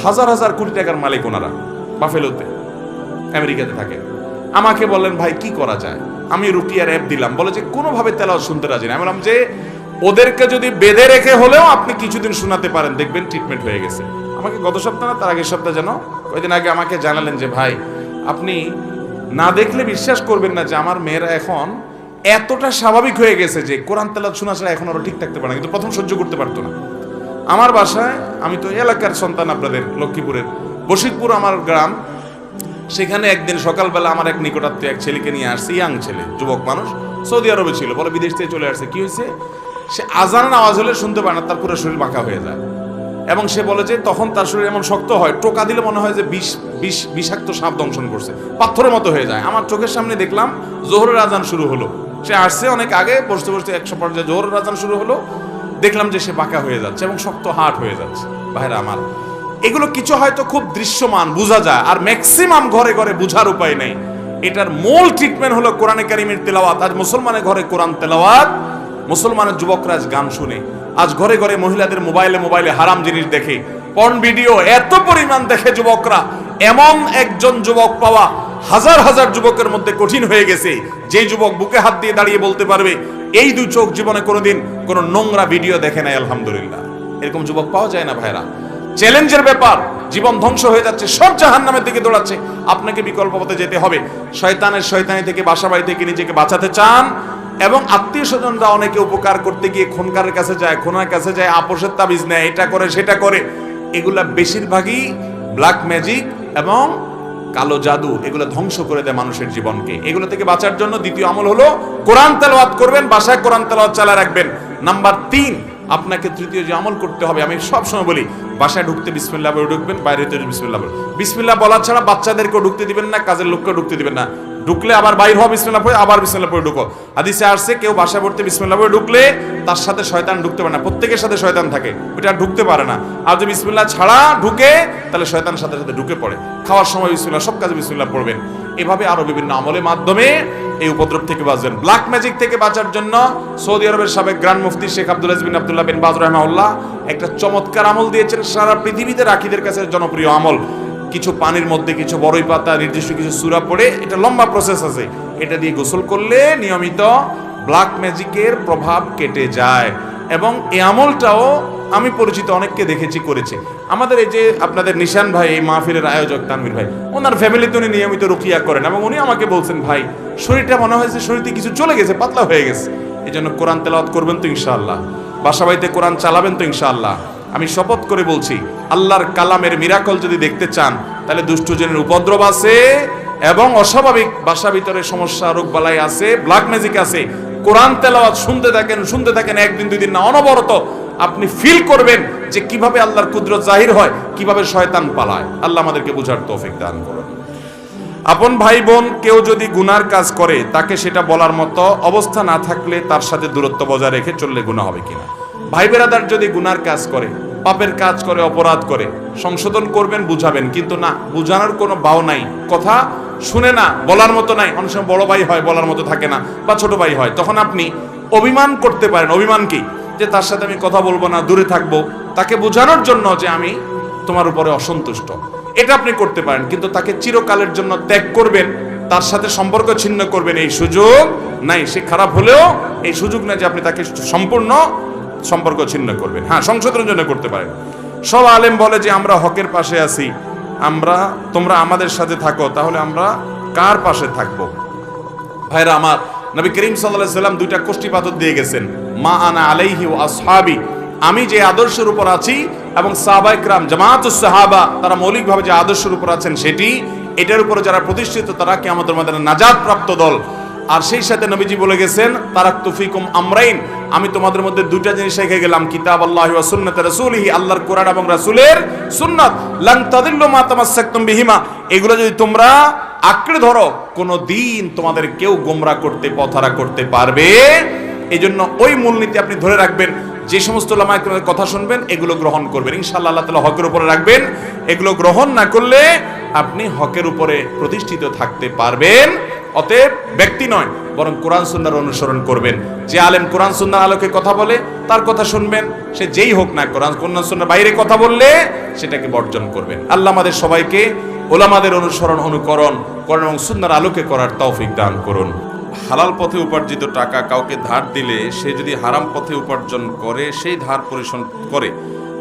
হাজার হাজার কোটি টাকার মালিক ওনারা, বাফেলোতে আমেরিকাতে থাকে। আমাকে বললেন ভাই কি করা যায়? আমি রুকিয়ার অ্যাপ দিলাম, বলে যে কোনোভাবে তেলাওয়াত শুনতে রাজি না। আমি বললাম যে ওদেরকে যদি বেঁধে রেখে হলেও আপনি কিছুদিন শোনাতে পারেন, দেখবেন ট্রিটমেন্ট হয়ে গেছে। আমাকে গত সপ্তাহ না তার আগের সপ্তাহ যেন কয়েকদিন আগে আমাকে জানালেন যে ভাই আপনি না দেখলে বিশ্বাস করবেন না যে আমার মেয়েরা এখন এতটা স্বাভাবিক হয়ে গেছে যে কোরআন তেলাওয়াত শোনা ছাড়া এখন আরো ঠিক থাকতে পারে না, কিন্তু প্রথম সহ্য করতে পারতো না। আমার বাসায়, আমি তো এলাকার সন্তান আপনাদের লক্ষ্মীপুরের, বশিরপুর আমার গ্রাম, সেখানে একদিন সকালবেলা আমার এক নিকটাত্মীয় এক ছেলেকে নিয়ে আসছে, ইয়াং ছেলে, যুবক মানুষ, সৌদি আরবে ছিল, বলে বিদেশ থেকে চলে আসছে। কি হয়েছে, সে আজানের আওয়াজ হলে শুনতে পায় না, তার পুরো শরীর বাঁকা হয়ে যায়। এবং সে বলে যে তখন তার শরীর এমন শক্ত হয়, টোকা দিলে মনে হয় যে বিষাক্ত সাপ দংশন করছে, পাথরের মতো হয়ে যায়। আমার চোখের সামনে দেখলাম জোহরের আজান শুরু হলো, সে আসছে অনেক আগে, বসতে বসতে 100 পর্যায়ে জোহরের আজান শুরু হলো, দেখলাম যে সে বাঁকা হয়ে যাচ্ছে এবং শক্ত হাট হয়ে যাচ্ছে। ভাইরা আমার, এগুলো কিছু হয়তো খুব দৃশ্যমান বোঝা যায়, আর ম্যাক্সিমাম ঘরে ঘরে বোঝার উপায় নেই। এটার মূল ট্রিটমেন্ট হলো কোরআনে কারিমের তেলাওয়াত। আজ মুসলমানের ঘরে কোরআন তেলাওয়াত, মুসলমানের যুবকরা আজ গান শুনে, আজ ঘরে ঘরে মহিলাদের মোবাইলে হারাম জিনিস দেখে, পর্ন ভিডিও এত পরিমাণ দেখে যুবকরা। এমন একজন যুবক পাওয়া হাজার হাজার যুবকের মধ্যে কঠিন হয়ে গেছে, যেই যুবক বুকে হাত দিয়ে দাঁড়িয়ে বলতে পারবে এই দুই চোখ জীবনে কোনোদিন কোনো নোংরা ভিডিও দেখে নাই, আলহামদুলিল্লাহ। এরকম যুবক পাওয়া যায় না ভাইরা। চ্যালেঞ্জের ব্যাপার, জীবন ধ্বংস হয়ে যাচ্ছে, সব জাহান্নামের দিকে দৌড়াচ্ছে। আপনাকে বিকল্প পথে যেতে হবে। শয়তানি থেকে, বাসা বাড়ি থেকে নিজেকে বাঁচাতে চান, এবং আত্মীয় স্বজনরা অনেকে উপকার করতে গিয়ে খুনকারের কাছে যায়, খুনার কাছে যায়, আপোষের তাবিজ নেয়, এটা করে সেটা করে। এগুলা বেশিরভাগই ব্ল্যাক ম্যাজিক এবং কালো জাদু, এগুলো ধ্বংস করে দেয় মানুষের জীবনকে। এগুলো থেকে বাঁচার জন্য দ্বিতীয় আমল হলো কোরআন তেলাওয়াত করবেন, বাসায় কোরআন তেলাওয়াত চালা রাখবেন। নাম্বার 3, আপনাকে তৃতীয় যে আমল করতে হবে, আমি সব সময় বলি, বাসায় ঢুকতে বিসমিল্লাহ বলে ঢুকবেন, বাইরে তো বিসমিল্লাহ বলে। বিসমিল্লাহ বলা ছাড়া বাচ্চাদেরকেও ঢুকতে দিবেন না, কাজের লোককেও ঢুকতে দিবেন না। ঢুকলে আবার বাইর হওয়া, বিসমিল্লাহ পড়ে আবার বিসমিল্লাহ পড়ে ঢুকো। হাদিসে আসছে কেউ বাসায় পড়তে বিসমিল্লাহ পড়ে ঢুকলে তার সাথে শয়তান ঢুকতে পারে না, প্রত্যেকের সাথে শয়তান থাকে, ওটা ঢুকতে পারে না। আর যদি বিসমিল্লাহ ছাড়া ঢুকে, তাহলে শয়তান সাথে সাথে ঢুকে পড়ে। খাওয়ার সময় বিসমিল্লাহ, সব কাজে বিসমিল্লাহ পড়বেন। এভাবে আরো বিভিন্ন আমলের মাধ্যমে এই উপদ্রব থেকে বাঁচবেন। ব্ল্যাক ম্যাজিক থেকে বাঁচার জন্য সৌদি আরবের সাবেক গ্র্যান্ড মুফতি শেখ আব্দুল আজিজ বিন আব্দুল্লাহ বিন বাজ রাহিমাহুল্লাহ একটা চমৎকার আমল দিয়েছেন, সারা পৃথিবীতে রাখীদের কাছে জনপ্রিয় আমল। কিছু পানির মধ্যে কিছু বড়ই পাতা, নির্দিষ্ট কিছু সূরা পড়ে, এটা লম্বা প্রসেস আছে, এটা দিয়ে গোসল করলে নিয়মিত ব্ল্যাক ম্যাজিকের প্রভাব কেটে যায়। এবং এই আমলটাও আমি পরিচিত অনেককে দেখেছি করেছে। আমাদের এই যে আপনাদের নিশান ভাই, এই মাহফিলের আয়োজক তানভীর ভাই, ওনার ফ্যামিলিতে উনি নিয়মিত রুকিয়া করেন, এবং উনি আমাকে বলছেন, ভাই শরীরটা মনে হয়েছে শরীরতে কিছু চলে গেছে, পাতলা হয়ে গেছে। এই জন্য কোরআন তেলাওয়াত করবেন তো ইনশাআল্লাহ, বাসা বাড়িতে কোরআন চালাবেন তো ইনশাআল্লাহ। আমি শপথ করে বলছি, আল্লাহর কালামের মিরাকল যদি দেখতে চান, তাহলে দুষ্টজনের উপদ্রব আছে এবং অস্বাভাবিক বাসা ভিতরে সমস্যা, রোগ বালাই আছে, ব্ল্যাক ম্যাজিক আছে। কোরআন তেলাওয়াত শুনতে থাকেন, একদিন দুই দিন না, অনবরত আপনি ফিল করবেন যে কিভাবে আল্লাহর কুদরত জাহির হয়, কিভাবে শয়তান পালায়। আল্লাহ আমাদেরকে বুঝার তৌফিক দান করুন। আপন ভাই বোন কেউ যদি গুনার কাজ করে, তাকে সেটা বলার মতো অবস্থা না থাকলে তার সাথে দূরত্ব বজায় রেখে চললে গুনাহ হবে কিনা? ভাই বেরাদার যদি গুনার কাজ করে, পাপের কাজ করে, অপরাধ করে, সংশোধন করবেন, বুঝাবেন, কিন্তু না বুঝানোর কোনো বাও নাই, কথা শুনে না, বলার মতো নাই। অনেক সময় বড় ভাই হয়, বলার মতো থাকে না, বা ছোট ভাই হয়, তখন আপনি অভিমান করতে পারেন। অভিমান কি? যে তার সাথে আমি কথা বলবো না, দূরে থাকবো, তাকে বোঝানোর জন্য যে আমি তোমার উপরে অসন্তুষ্ট, এটা আপনি করতে পারেন। কিন্তু তাকে চিরকালের জন্য ত্যাগ করবেন, তার সাথে সম্পর্ক ছিন্ন করবেন, এই সুযোগ নাই। সে খারাপ হলেও এই সুযোগ নাই যে আপনি তাকে সম্পূর্ণ সম্পর্ক ছিন্ন করবেন। হ্যাঁ, সংশোধনের জন্য করতে পারেন। সব আলেম বলে যে আমরা হকের পাশে আছি, তোমরা আমাদের সাথে থাকো, তাহলে আমরা কার পাশে থাকবো? ভাইরা আমার, নবী করিম সাল্লাল্লাহু আলাইহি ওয়াসাল্লাম দুইটা কোষ্ঠী পাথর দিয়ে গেছেন, মা আনা আলাইহি ওয়া আসহাবি, আমি যে আদর্শের উপর আছি এবং সাহাবায়ে কেরাম জামাতুস সাহাবা তারা মৌলিকভাবে যে আদর্শের উপর আছেন সেটি, এটার উপরে যারা প্রতিষ্ঠিত তারা কিয়ামতের ময়দানে নাজাত প্রাপ্ত দল। আর সেই সাথে নবীজি বলে গেছেন, তারাকতু ফিকুম আমরাইন, আমি তোমাদের মধ্যে দুইটা জিনিস রেখে গেলাম, কিতাবাল্লাহি ওয়া সুন্নাত রাসূলিহি, আল্লাহর কোরআন এবং রাসূলের সুন্নাত, লান তাদিল্লু মা তামাসসাকতুম বিহিমা, এগুলো যদি তোমরা আঁকড়ে ধরো, কোনো দিন তোমাদের কেউ গোমরাহ করতে, পথহারা করতে পারবে। এই জন্য ওই মূলনীতি আপনি ধরে রাখবেন। যে সমস্ত উলামায়ে কেরামের কথা শুনবেন, এগুলো গ্রহণ করবেন, ইনশাআল্লাহ আল্লাহ তাআলা হকের উপরে রাখবেন। এগুলো গ্রহণ না করলে আপনি হকের উপরে প্রতিষ্ঠিত থাকতে পারবেন। অতএব ব্যক্তি নয়, বরং কোরআন সুন্নাহর অনুসরণ করবেন। যে আলেম কোরআন সুন্নাহর আলোকে কথা বলে তার কথা শুনবেন, সে যেই হোক না, কোরআন সুন্নাহর বাইরে কথা বললে সেটাকে বর্জন করবেন। আল্লাহ আমাদের সবাইকে উলামাদের অনুসরণ, অনুকরণ, কোরআন এবং সুন্নাহর আলোকে করার তৌফিক দান করুন। হালাল পথে উপার্জিত টাকা কাউকে ধার দিলে সে যদি হারাম পথে উপার্জন করে, সেই ধার পরিশোধ করে,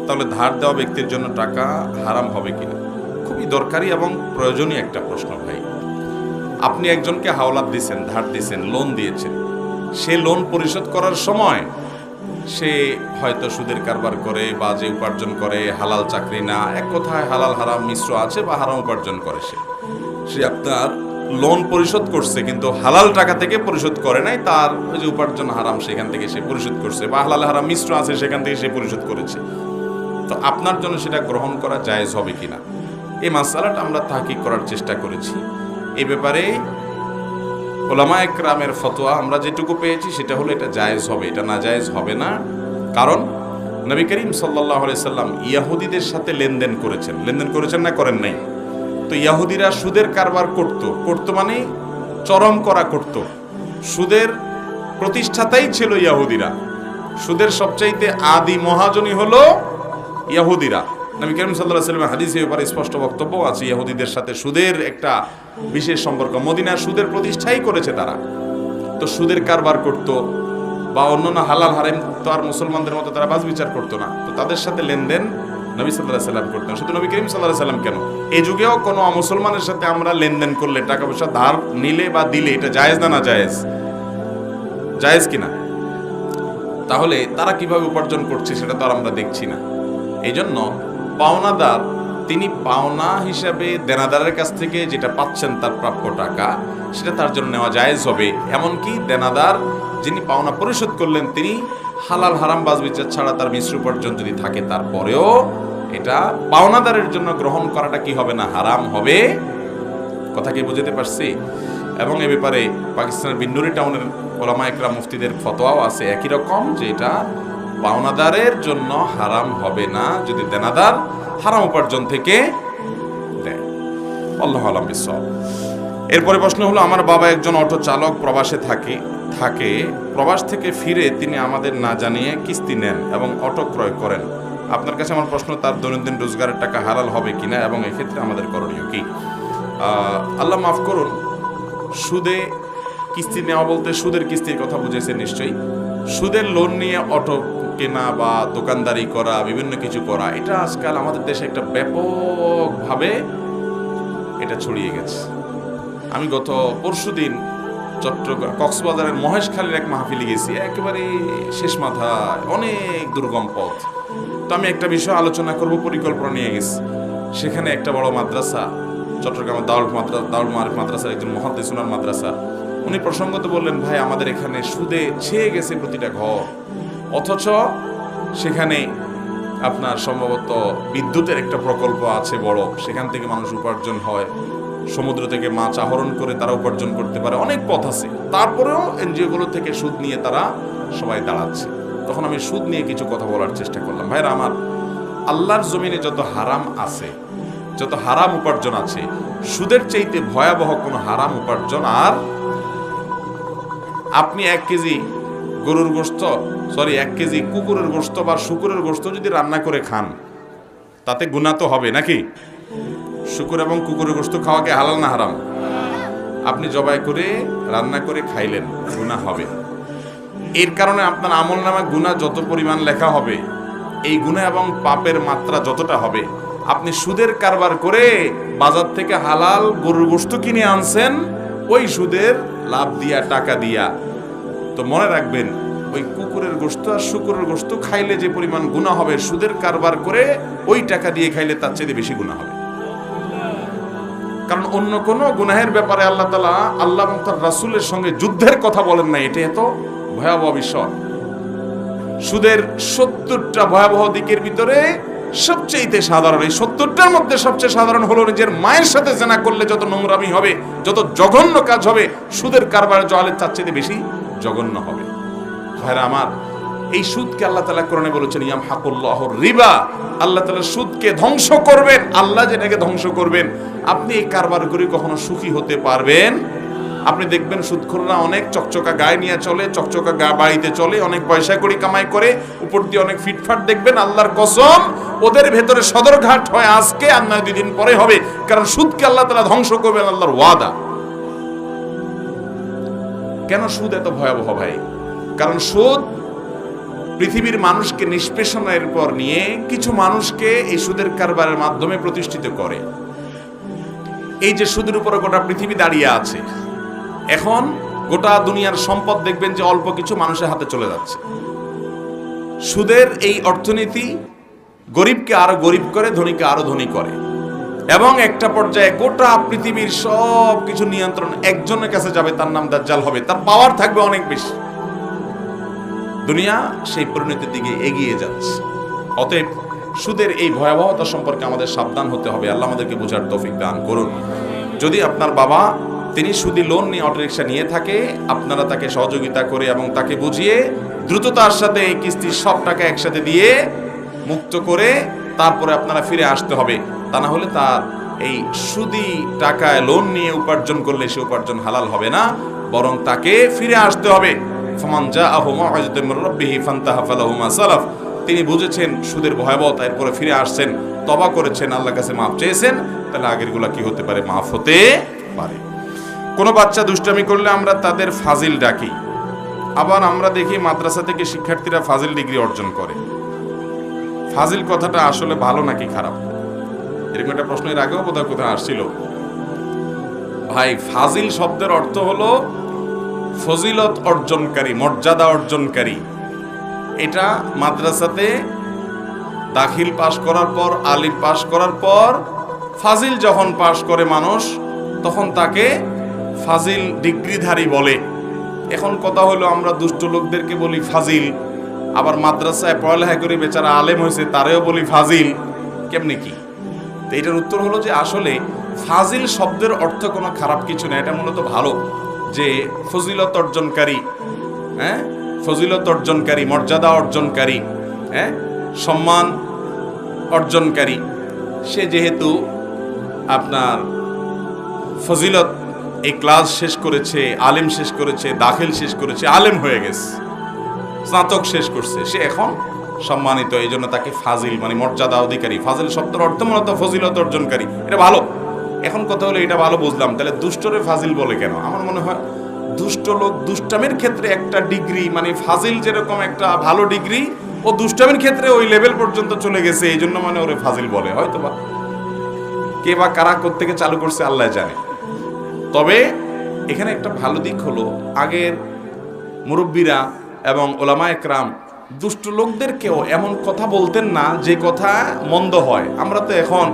তাহলে ধার দেওয়া ব্যক্তির জন্য টাকা হারাম হবে কিনা? খুবই দরকারি এবং প্রয়োজনীয় একটা প্রশ্ন ভাই। আপনি একজনকে হাওলাত দিয়েছেন, ধার দিয়েছেন, লোন দিয়েছেন, সে লোন পরিশোধ করার সময় সে হয়তো সুদের কারবার করে বা যে উপার্জন করে হালাল চাকরি না, এক কথায় হালাল হারাম মিশ্র আছে বা হারাম উপার্জন করে, সে আপনার লোন পরিশোধ করছে কিন্তু হালাল টাকা থেকে পরিশোধ করে নাই, তার ওই যে উপার্জন হারাম সেখান থেকে সে পরিশোধ করছে, বা হালাল হারাম মিশ্র আছে সেখান থেকে সে পরিশোধ করেছে। তো আপনার জন্য সেটা গ্রহণ করা জায়েজ হবে কিনা, এই মাসআলাটা আমরা তাহকিক করার চেষ্টা করেছি। এই ব্যাপারে উলামায়ে কেরামের ফতোয়া আমরা যেটুকু পেয়েছি সেটা হলো এটা জায়েজ হবে, এটা নাজায়েজ হবে না। কারণ নবী করিম সাল্লাল্লাহু আলাইহি সাল্লাম ইয়াহুদীদের সাথে লেনদেন করেছেন না করেন নাই? তো ইয়াহুদীরা সুদের কারবার করত মানে চরম করা করত। সুদের প্রতিষ্ঠাতাই ছিল ইয়াহুদীরা, সুদের সবচাইতে আদি মহাজনী হলো ইয়াহুদীরা। নবী করিম সাল্লাল্লাহু আলাইহি ওয়াসাল্লাম হাদিসে ব্যাপারে স্পষ্ট বক্তব্য আছে, ইহুদিদের সাথে সুদের একটা বিশেষ সম্পর্ক। মদিনার সুদের প্রতিষ্ঠাই করেছে তারা। তো সুদের কারবার করত বা অন্যান্য হালাল হারাম তো আর মুসলমানদের মতো তারা বাজ বিচার করতো না, তো তাদের সাথে লেনদেন নবী সাল্লাল্লাহু আলাইহি ওয়াসাল্লাম করতেন। শুধু নবী করিম সাল্লাল্লাহু আলাইহি ওয়াসাল্লাম কেন, এই যুগেও কোনো মুসলমানের সাথে আমরা লেনদেন করলে, টাকা পয়সা ধার নিলে বা দিলে, এটা জায়েজ না জায়েজ? জায়েজ কিনা? তাহলে তারা কিভাবে উপার্জন করছে সেটা তো আর আমরা দেখছি না। এই জন্য পাওনাদার তিনি পাওনা হিসাবে দেনাদারের কাছ থেকে যেটা পাচ্ছেন তার প্রাপ্য টাকা, সেটা তার জন্য নেওয়া জায়েজ হবে। এমনকি দেনাদার যিনি পাওনা পরিশোধ করলেন তিনি হালাল হারাম বাজ বিচার ছাড়া তার মিশ্র উপার্জন যদি থাকে, তারপরেও এটা পাওনাদারের জন্য গ্রহণ করাটা কি হবে না, হারাম হবে। কথা কি বুঝতে পারছি? এবং এ ব্যাপারে পাকিস্তানের বিন্নুরি টাউনের উলামায়ে কেরাম মুফতিদের ফতোয়াও আছে একই রকম, যে এটা পাওনাদারের জন্য হারাম হবে না যদি দেনাদার হারাম উপার্জন থেকে দেয়। আল্লাহু আ'লাম বিসওয়াব। এরপরে প্রশ্ন হলো, আমার বাবা একজন অটো চালক, প্রবাসে থাকে। প্রবাস থেকে ফিরে তিনি আমাদের না জানিয়ে কিস্তি নেন এবং অটো ক্রয় করেন। আপনার কাছে আমার প্রশ্ন, তার দৈনন্দিন রোজগারের টাকা হালাল হবে কিনা এবং এক্ষেত্রে আমাদের করণীয় কি? আল্লাহ মাফ করুন, সুদে কিস্তি নেওয়া বলতে সুদের কিস্তির কথা বুঝেছেন নিশ্চয়ই। সুদের লোন নিয়ে অটো কেনা বা দোকানদারি করা, বিভিন্ন কিছু করা, এটা আজকাল আমাদের দেশে একটা ব্যাপকভাবে এটা ছড়িয়ে গেছে। আমি গত পরশুদিন চট্টগ্রাম কক্সবাজারের মহেশখালীর এক মাহফিলে গেছি, একেবারে শেষ মাথায়, অনেক দুর্গম পথ। তো আমি একটা বিষয় আলোচনা করব, পরিকল্পনা নিয়ে গেছি। সেখানে একটা বড় মাদ্রাসা, চট্টগ্রামের দারুল মাআরিফ মাদ্রাসার একজন মুহাদ্দিস, ওনার মাদ্রাসা, উনি প্রসঙ্গত বললেন, ভাই আমাদের এখানে সুদে ছেয়ে গেছে প্রতিটা ঘর, অথচ সেখানে আপনার সম্ভবত বিদ্যুতের একটা প্রকল্প আছে বড়, সেখান থেকে মানুষ উপার্জন হয়, সমুদ্র থেকে মাছ আহরণ করে তারা উপার্জন করতে পারে, অনেক পথ আছে, তারপরেও এনজিওগুলো থেকে সুদ নিয়ে তারা সবাই দাঁড়াচ্ছে। তখন আমি সুদ নিয়ে কিছু কথা বলার চেষ্টা করলাম। ভাইরা আমার, আল্লাহর জমিনে যত হারাম আছে, যত হারাম উপার্জন আছে, সুদের চাইতে ভয়াবহ কোনো হারাম উপার্জন আর আপনি 1 কেজি গরুর গোশত, 1 কেজি কুকুরের গোশত বা শুকুরের গোশত যদি রান্না করে খান, তাতে গুনাহ তো হবে নাকি? শুকুর এবং কুকুরের গোশত খাওয়া কি হালাল না হারাম? আপনি জবাই করে রান্না করে খাইলেন, গুনাহ হবে। এর কারণে আপনার আমলনামায় গুনাহ যত পরিমাণ লেখা হবে, এই গুনাহ এবং পাপের মাত্রা যতটা হবে, আপনি সুদের কারবার করে বাজার থেকে হালাল গরুর গোশত কিনে আনছেন ওই সুদের লাভ দিয়া, টাকা দিয়া, তো মনে রাখবেন ওই কুকুরের গোশত আর শুকুরের গোশত খাইলে যে পরিমাণ গুনাহ হবে, সুদের কারবার করে ওই টাকা দিয়ে খাইলে তার চেয়ে বেশি গুনাহ হবে। কারণ অন্য কোনো গুনাহের ব্যাপারে আল্লাহ তাআলা আল্লাহ এবং তার রাসূলের সঙ্গে যুদ্ধের কথা বলেন না, এটা এত ভয়াবহ বিষয়। সুদের 70টা ভয়াবহ দিকের ভিতরে সবচেয়ে সাধারণ, এই 70টার মধ্যে সবচেয়ে সাধারণ হলো নিজের মায়ের সাথে জেনা করলে যত নোংরামি হবে, যত জঘন্য কাজ হবে, সুদের কারবারে জওয়ালের তার চেয়ে বেশি জঘন্য হবে। ভাইরা আমার, এই সুদকে আল্লাহ তাআলা কোরআনে বলেছেন ইয়ামহাকুল্লাহুর রিবা, আল্লাহ তাআলা সুদকে ধ্বংস করবেন। আল্লাহ যেটাকে ধ্বংস করবেন, আপনি এই কারবার করে কখনো সুখী হতে পারবেন? আপনি দেখবেন সুদখোররা অনেক চকচকা গায়ে নিয়ে চলে, চকচকা বাড়িতে চলে, অনেক পয়সা করি কামাই করে, উপর দিয়ে অনেক ফিটফাট, দেখবেন আল্লাহর কসম ওদের ভেতরে সদরঘাট হয় আজকে আর নয় 2 দিন পরে হবে। কারণ সুদকে আল্লাহ তাআলা ধ্বংস করবেন, আল্লাহর ওয়াদা। কেন সুদ এত ভয়াবহ ভাই? কারণ সুদ পৃথিবীর মানুষকে নিষ্পেষণের পর নিয়ে কিছু মানুষকে এই সুদের কারবারের মাধ্যমে প্রতিষ্ঠিত করে। এই যে সুদের উপর গোটা পৃথিবী দাঁড়িয়ে আছে, এখন গোটা দুনিয়ার সম্পদ দেখবেন যে অল্প কিছু মানুষের হাতে চলে যাচ্ছে। সুদের এই অর্থনীতি গরিবকে আরো গরিব করে, ধনীকে আরো ধনী করে, এবং একটা পর্যায়ে গোটা পৃথিবীর সব কিছু নিয়ন্ত্রণ একজনের কাছে যাবে, তার নাম দাজ্জাল হবে, তার পাওয়ার থাকবে অনেক বেশি। দুনিয়া সেই পরিণতির দিকে এগিয়ে যাচ্ছে। অতএব সুদের এই ভয়াবহতা সম্পর্কে আমাদের সাবধান হতে হবে। আল্লাহ আমাদেরকে বোঝার তৌফিক দান করুন। যদি আপনার বাবা তিনি সুদি লোন নিয়ে অটোরিকশা নিয়ে থাকে, আপনারা তাকে সহযোগিতা করে এবং তাকে বুঝিয়ে দ্রুততার সাথে এই কিস্তির সব টাকা একসাথে দিয়ে মুক্ত করে তারপরে আপনারা ফিরে আসতে হবে। তা না হলে তার এই সুদি টাকায় লোন নিয়ে উপার্জন করলে সে উপার্জন হালাল হবে না, বরং তাকে ফিরে আসতে হবে। ফামান জাআহু মাউইযাতুম মির রাব্বিহি ফান্তাহা ফালাহু মা সালাফ। তিনি বুঝেছেন সুদের ভয়াবহতা, এরপরে ফিরে আসছেন, তওবা করেছেন, আল্লাহর কাছে মাফ চেয়েছেন, তাহলে আগেরগুলা কি হতে পারে? মাফ হতে পারে। কোনো বাচ্চা দুষ্টামি করলে আমরা তাদের ফাজিল ডাকি, আবার আমরা দেখি মাদ্রাসা থেকে শিক্ষার্থীরা ফাজিল ডিগ্রি অর্জন করে। ফাজিল কথাটা আসলে ভালো নাকি খারাপ? এরকম একটা প্রশ্ন এর আগেও বোধহয় কোথাও আসছিল। ভাই, ফাজিল শব্দের অর্থ হলো ফজিলত অর্জনকারী, মর্যাদা অর্জনকারী। এটা মাদ্রাসাতে দাখিল পাশ করার পর, আলিম পাশ করার পর ফাজিল যখন পাশ করে মানুষ, তখন তাকে ফাজিল ডিগ্রিধারী বলে। এখন কথা হলো আমরা দুষ্ট লোকদেরকে বলি ফাজিল, আবার মাদ্রাসায় পড়ালেখা করে বেচারা আলেম হয়েছে তারেও বলি ফাজিল। কেমনি কি? তো এটার উত্তর হলো যে আসলে ফাজিল শব্দের অর্থ কোনো খারাপ কিছু না, এটা মূলত ভালো, যে ফজিলত অর্জনকারী, ফজিলত অর্জনকারী, মর্যাদা অর্জনকারী, সম্মান অর্জনকারী। সে যেহেতু আপনার ফজিলত এই ক্লাস শেষ করেছে, আলেম শেষ করেছে, দাখিল শেষ করেছে, আলেম হয়ে গেছে, স্নাতক শেষ করছে, সে এখন সম্মানিত, এই জন্য তাকে ফাজিল মানে মর্যাদা অধিকারী। ফাজিল শব্দের অর্থ মূলত ফজিলত অর্জনকারী, এটা ভালো। এখন কথা হলো এটা ভালো বুঝলাম, তাহলে দুষ্টরে ফাজিল বলে কেন? আমার মনে হয় দুষ্ট লোক দুষ্টামির ক্ষেত্রে একটা ডিগ্রি, মানে ফাজিল যেরকম একটা ভালো ডিগ্রি, ও দুষ্টামির ক্ষেত্রে ওই লেভেল পর্যন্ত চলে গেছে, এই জন্য মানে ওরে ফাজিল বলে। হয়তো বা কে বা কারা কোত্থেকে চালু করছে আল্লাহ জানে। তবে এখানে একটা ভালো দিক হলো, আগের মুরব্বীরা এবং ওলামা একরাম দুষ্ট লোকদেরকেও এমন কথা বলতেন না যে কথা মন্দ হয়। আমরা তো এখন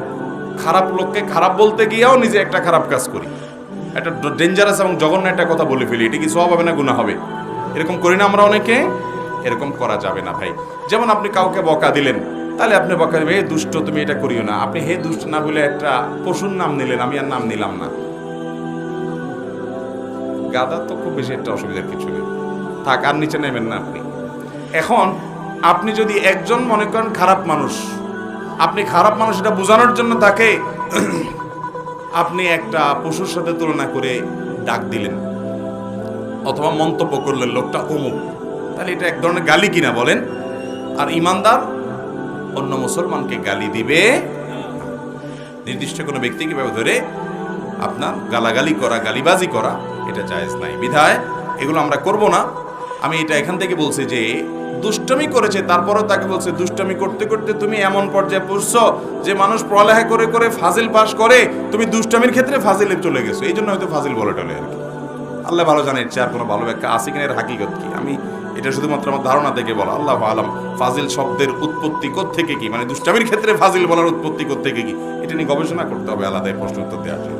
খারাপ লোককে খারাপ বলতে গিয়েও নিজে একটা খারাপ কাজ করি, একটা ডেঞ্জারাস এবং জঘন্য একটা কথা বলে ফেলি। এটা কি সওয়াব হবে না গুনাহ হবে? এরকম করি না আমরা অনেকে? এরকম করা যাবে না ভাই। যেমন আপনি কাউকে বকা দিলেন, তাহলে আপনি বকা দেবেন, হে দুষ্ট তুমি এটা করিও না। আপনি হে দুষ্ট না বলে একটা পশুর নাম নিলেন, আমি আর নাম নিলাম না। গাদা তো খুব বেশি একটা অসুবিধার কিছু নেই, থাক, আর নিচে নেবেন না আপনি। এখন আপনি যদি একজন মনে করেন খারাপ মানুষ, আপনি খারাপ মানুষ এটা বোঝানোর জন্য তাকে আপনি একটা পশুর সাথে তুলনা করে ডাক দিলেন অথবা মন্তব্য করলেন লোকটা অমুক, তাহলে এটা এক ধরনের গালি কিনা বলেন? আর ইমানদার অন্য মুসলমানকে গালি দিবে, নির্দিষ্ট কোনো ব্যক্তিকে ধরে আপনার গালাগালি করা, গালিবাজি করা, এটা জায়েজ নাই। বিধায় এগুলো আমরা করব না। আমি এটা এখান থেকে বলছি যে দুষ্টমি করেছে, তারপরও তাকে বলছে দুষ্টমি করতে করতে তুমি এমন পর্যায়ে পৌঁছছো যে মানুষ পড়ালেখা করে করে ফাজিল পাস করে, তুমি দুষ্টমির ক্ষেত্রে ফাজিলে চলে গেছো, এই জন্য হয়তো ফাজিল বলে টলে আর কি। আল্লাহ ভালো জানে এর চেয়ে আর কোনো ভালো ব্যাখ্যা আছে কিনা, এর হাকিকত কি। আমি এটা শুধুমাত্র আমার ধারণা থেকে বলা, আল্লাহ আলাম। ফাজিল শব্দের উৎপত্তি কোত্থেকে কি, মানে দুষ্টামির ক্ষেত্রে ফাজিল বলার উৎপত্তি কোত্থেকে কি, এটা নিয়ে গবেষণা করতে হবে আলাদা প্রশ্ন উত্তর দেওয়ার জন্য।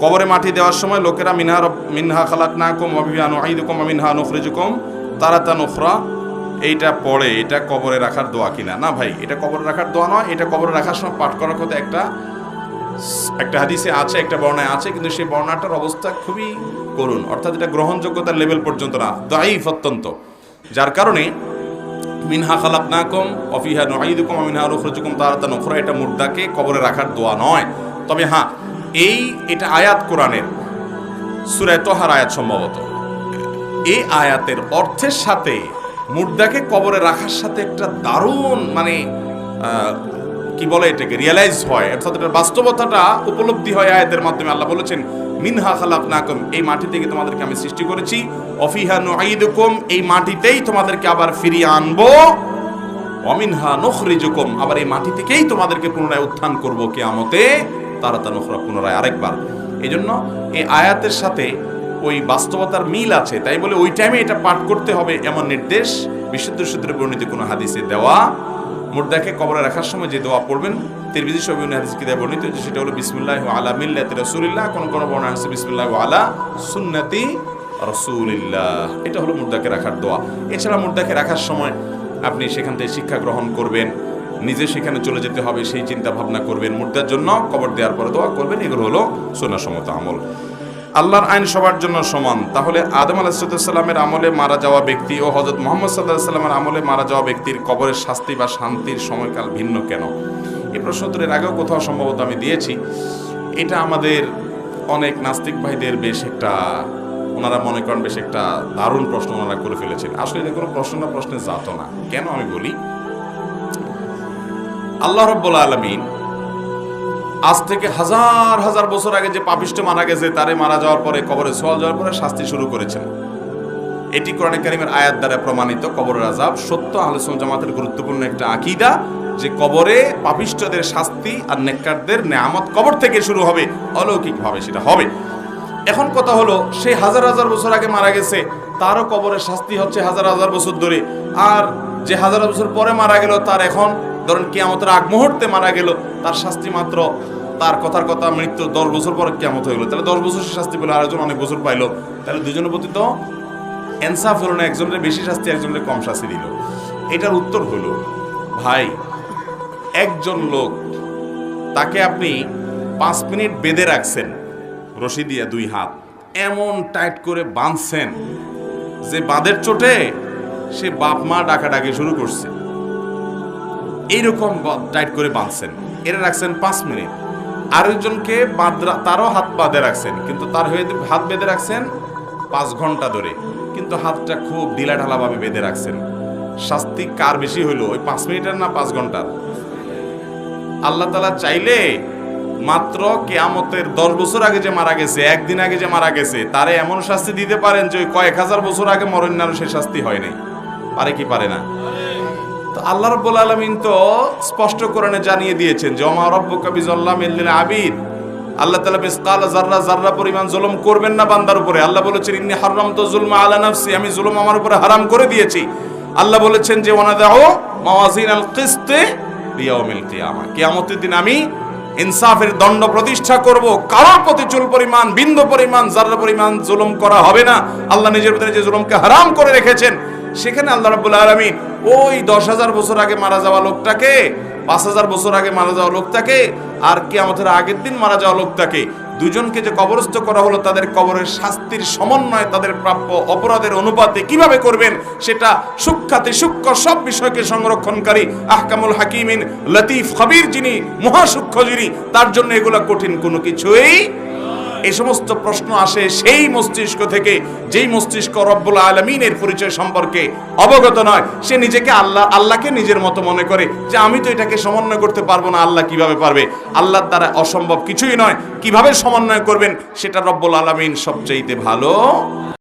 কবরে মাটি দেওয়ার সময় লোকেরা মিনহা খালাকনাকুম ওয়া ফিহা নুঈদুকুম ওয়া মিনহা নুখরিজুকুম তারাতান উখরা, এইটা পড়ে, এটা কবরে রাখার দোয়া কিনা? না ভাই, এটা কবরে রাখার দোয়া নয়। এটা কবরে রাখার সময় পাঠ করার কথা একটা হাদিসে আছে, একটা বর্ণায় আছে, কিন্তু সেই বর্ণাটার অবস্থা খুবই করুণ, অর্থাৎ এটা গ্রহণযোগ্যতার লেভেল পর্যন্ত না, দাঈফ অত্যন্ত। যার কারণে মিনহা খালাকনাকুম ওয়া ফিহা নুঈদুকুম ওয়া মিনহা নুখরিজুকুম তারাতান উখরা, এটা মুর্দাকে কবরে রাখার দোয়া নয়। তবে হ্যাঁ, এটা আয়াত কোরআনের সূরা তাহার আয়াত, সম্ভবত এই আয়াতের অর্থের সাথে মুর্দাকে কবরে রাখার সাথে একটা দারুণ মানে কি বলে এটাকে রিয়েলাইজ হয়, অর্থাৎ এটার বাস্তবতাটা উপলব্ধি হয় আয়াতের মাধ্যমে। আল্লাহ বলেছেন মিনহা খালাকনাকুম, এই মাটি থেকে তোমাদেরকে আমি সৃষ্টি করেছি, ওয়া ফিহা নুঈদুকুম, এই মাটিতেই তোমাদেরকে আবার ফিরিয়ে আনবো, ওয়া মিনহা নুখরিজুকুম, আবার এই মাটি থেকেই তোমাদেরকে পুনরায় উত্থান করব কিয়ামতে, তারাতান উখরা, পুনরায় আরেকবার। এই জন্য এই আয়াতের সাথে ওই বাস্তবতার মিল আছে, তাই বলে ওই টাইমে এটা পাঠ করতে হবে এমন নির্দেশ বিশুদ্ধ সূত্রে বর্ণিত কোনো হাদিসে দেওয়া। মুর্দাকে কবরে রাখার সময় যে দোয়া পড়বেন তিরমিজি সহিহ হাদিসে কিতাবে বর্ণিত, সেটা হলো বিসমিল্লাহি আলা মিল্লাতি রাসূলিল্লাহ, কোন কোন বর্ণনা আছে বিসমিল্লাহি আলা সুন্নতি রাসূলিল্লাহ। এটা হলো মুর্দাকে রাখার দোয়া। এছাড়া মুর্দাকে রাখার সময় আপনি সেখান থেকে শিক্ষা গ্রহণ করবেন, নিজে সেখানে চলে যেতে হবে সেই চিন্তা ভাবনা করবেন, মুর্দার জন্য কবর দেওয়ার পরে দোয়া করবেন। এগুলো হলো সুন্নাহসম্মত আমল। আল্লাহর আইন সবার জন্য সমান। তাহলে আদম আলাইহিস সালামের আমলে মারা যাওয়া ব্যক্তি ও হযরত মুহাম্মদ সাল্লাল্লাহু আলাইহি সাল্লামের আমলে মারা যাওয়া ব্যক্তির কবরের শাস্তি বা শান্তির সময়কাল ভিন্ন কেন? এই প্রশ্ন উত্তরের আগেও কোথাও সম্ভবত আমি দিয়েছি। এটা আমাদের অনেক নাস্তিক ভাইদের বেশ একটা, ওনারা মনে করেন বেশ একটা দারুণ প্রশ্ন ওনারা করে ফেলেছেন। আসলে এটা কোনো প্রশ্নের জাত না। কেন আমি বলি, আল্লাহ রাব্বুল আলামিন আজ থেকে হাজার হাজার বছর আগে যে পাপিষ্ঠ মারা গেছে তারে মারা যাওয়ার পরে কবরে ছোঁয়া যাওয়ার পরে শাস্তি শুরু করেছেন। এটি কোরআনে কারীমের আয়াত দ্বারা প্রমাণিত। কবরের আযাব সত্য, আহলে সুন্নাত জামাতের গুরুত্বপূর্ণ একটা আকীদা যে কবরে পাপিষ্ঠদের শাস্তি আর নেককারদের নেয়ামত কবর থেকে শুরু হবে, অলৌকিকভাবে সেটা হবে। এখন কথা হলো, সেই হাজার হাজার বছর আগে মারা গেছে তারও কবরের শাস্তি হচ্ছে হাজার হাজার বছর ধরে, আর যে হাজার বছর পরে মারা গেল তার এখন ধরেন কিয়ামতের আগ মুহূর্তে মারা গেল, তার শাস্তি মাত্র তার কথার কথা মৃত্যু 10 বছর পরে কিয়ামত হয়ে গেল। তাহলে 10 বছর সে শাস্তি পেল, আরেকজন অনেক বছর পাইলো, তাহলে দুজনের প্রতি তো ইনসাফ হলো না, একজনের বেশি শাস্তি একজনের কম শাস্তি দিল। এটার উত্তর হলো, ভাই একজন লোক তাকে আপনি 5 মিনিট বেঁধে রাখছেন রশি দিয়ে 2 হাত, এমন টাইট করে বাঁধছেন যে বাঁধের চোটে সে বাপ মা ডাকাডাকি শুরু করছে, এইরকম টাইট করে বাঁধছেন, এরা রাখছেন 5 মিনিট। আরেকজনকে তারও হাত বাঁধে রাখছেন, কিন্তু তার হয়ে হাত বেঁধে রাখছেন 5 ঘন্টা ধরে, কিন্তু হাতটা খুব ঢিলাঢালা ভাবে বেঁধে রাখছেন। শাস্তি কার বেশি হইল, ওই 5 মিনিটের না 5 ঘন্টার? আল্লাহ তাআলা চাইলে মাত্র কিয়ামতের 10 বছর আগে যে মারা গেছে, একদিন আগে যে মারা গেছে, তারে এমন শাস্তি দিতে পারেন যে ওই কয়েক হাজার বছর আগে মরণারও সে শাস্তি হয় নাই। পারে কি পারে না? তো আল্লাহ রাব্বুল আলামিন তো স্পষ্ট কোরআনে জানিয়ে দিয়েছেন যে ওমা রাব্বুকা বিযাল্লামিল লিল আবিদ, আল্লাহ তাআলা মিসকাল যাররা পরিমাণ জুলুম করবেন না বান্দার উপরে। আল্লাহ বলেছেন ইন্নী হারামতু যুলমা আলা নাফসি, আমি জুলুম আমার উপরে হারাম করে দিয়েছি। আল্লাহ বলেছেন যে ওয়ানাদাউ মাওয়াজিনাল কিসত লিয়াউমিল কিয়ামা, কিয়ামতের দিন আমি ইনসাফের দণ্ড প্রতিষ্ঠা করব, কারোর প্রতি চুল পরিমাণ বিন্দু পরিমাণ যাররা পরিমাণ জুলুম করা হবে না। আল্লাহ নিজের ভিতরে যে জুলুমকে হারাম করে রেখেছেন, সেখানে আল্লাহ রাব্বুল আলামিন ওই 10,000 বছর আগে মারা যাওয়া লোকটাকে, 5,000 বছর আগে মারা যাওয়া লোকটাকে, আর কিয়ামতের আগের দিন মারা যাওয়া লোকটাকে, দুজনকে যে কবরস্থ করা হলো, তাদের কবরের শাস্তির সমন্বয় তাদের প্রাপ্য অপরাধের অনুপাতে কিভাবে করবেন, সেটা সূক্ষ্মাতি সূক্ষ্ম সব বিষয়কে সংরক্ষণকারী আহকামুল হাকিমিন লতিফ খবীর যিনি, মহাসূক্ষ্ম যিনি, তার জন্য এগুলা কঠিন কোনো কিছুই। এই সমস্ত প্রশ্ন আসে সেই মস্তিষ্ক থেকে, যেই মস্তিষ্ক রব্বুল আলামিনের পরিচয় সম্পর্কে অবগত নয়। সে নিজেকে আল্লাহকে নিজের মতো মনে করে যে আমি তো এটাকে সমন্বয় করতে পারবো না, আল্লাহ কিভাবে পারবে? আল্লাহর দ্বারা অসম্ভব কিছুই নয়। কিভাবে সমন্বয় করবেন সেটা রব্বুল আলামিন সবচাইতে ভালো